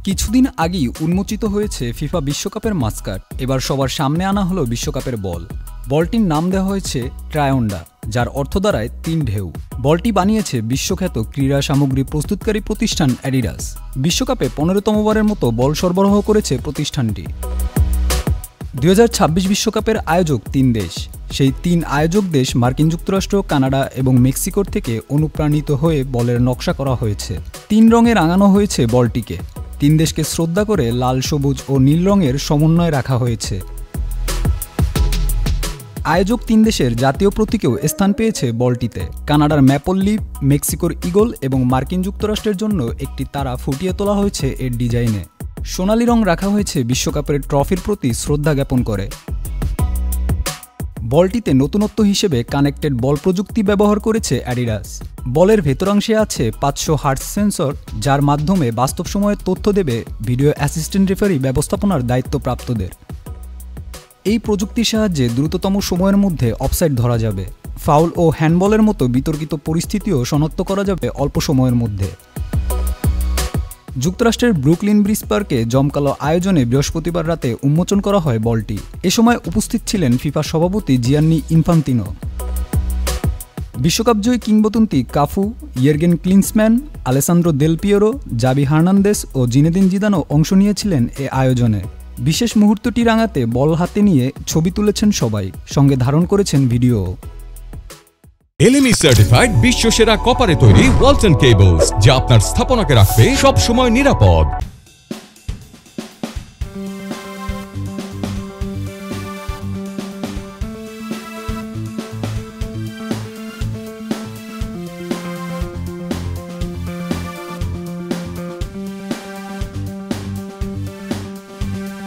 কিছুদিন আগেই উন্মোচিত হয়েছে ফিফা বিশ্বকাপের মাস্কাট। এবার সবার সামনে আনা হলো বিশ্বকাপের বল। বলটির নাম দেওয়া হয়েছে ট্রায়ন্ডা, যার অর্থ দাঁড়ায় ৩ ঢেউ। বলটি বানিয়েছে বিশ্বখ্যাত ক্রীড়া সামগ্রী প্রস্তুতকারী প্রতিষ্ঠান অ্যাডিডাস। বিশ্বকাপে ১৫তম বারের মতো বল সরবরাহ করেছে প্রতিষ্ঠানটি। ২০২৬ বিশ্বকাপের আয়োজক ৩ দেশ। সেই ৩ আয়োজক দেশ মার্কিন যুক্তরাষ্ট্র, কানাডা এবং মেক্সিকোর থেকে অনুপ্রাণিত হয়ে বলের নকশা করা হয়েছে। ৩ রঙে রাঙানো হয়েছে বলটিকে। ৩ দেশকে শ্রদ্ধা করে লাল, সবুজ ও নীল রঙের সমন্বয় রাখা হয়েছে। আয়োজক ৩ দেশের জাতীয় প্রতীকেও স্থান পেয়েছে বলটিতে। কানাডার ম্যাপল লিফ, মেক্সিকোর ঈগল এবং মার্কিন যুক্তরাষ্ট্রের জন্য একটি তারা ফুটিয়ে তোলা হয়েছে এর ডিজাইনে। সোনালি রং রাখা হয়েছে বিশ্বকাপের ট্রফির প্রতি শ্রদ্ধা জ্ঞাপন করে। বলটিতে নতুনত্ব হিসেবে কানেক্টেড বল প্রযুক্তি ব্যবহার করেছে অ্যাডিডাস। বলের ভেতরাংশে আছে ৫০০ হার্টজ সেন্সর, যার মাধ্যমে বাস্তব সময়ে তথ্য দেবে ভিডিও অ্যাসিস্ট্যান্ট রেফারি ব্যবস্থাপনার দায়িত্বপ্রাপ্তদের। এই প্রযুক্তির সাহায্যে দ্রুততম সময়ের মধ্যে অফসাইড ধরা যাবে। ফাউল ও হ্যান্ডবলের মতো বিতর্কিত পরিস্থিতিও শনাক্ত করা যাবে অল্প সময়ের মধ্যে। যুক্তরাষ্ট্রের ব্রুকলিন ব্রিজ পার্কে জমকালো আয়োজনে বৃহস্পতিবার রাতে উন্মোচন করা হয় বলটি। এ সময় উপস্থিত ছিলেন ফিফা সভাপতি জিয়ান্নি ইনফান্তিনো। বিশ্বকাপজয়ী কিংবদন্তি Cafu, Jurgen Klinsmann, Alessandro Del Piero, Xavi Hernandez ও জিনেদিন জিদানও অংশ নিয়েছিলেন এ আয়োজনে। বিশেষ মুহূর্তটি রাঙাতে বল হাতে নিয়ে ছবি তুলেছেন সবাই, সঙ্গে ধারণ করেছেন ভিডিও। এলএমই সার্টিফাইড বিশ্বসেরা কপারে তৈরি ওয়ালটন কেবলস, যা আপনার স্থাপনাকে রাখবে সব সময় নিরাপদ।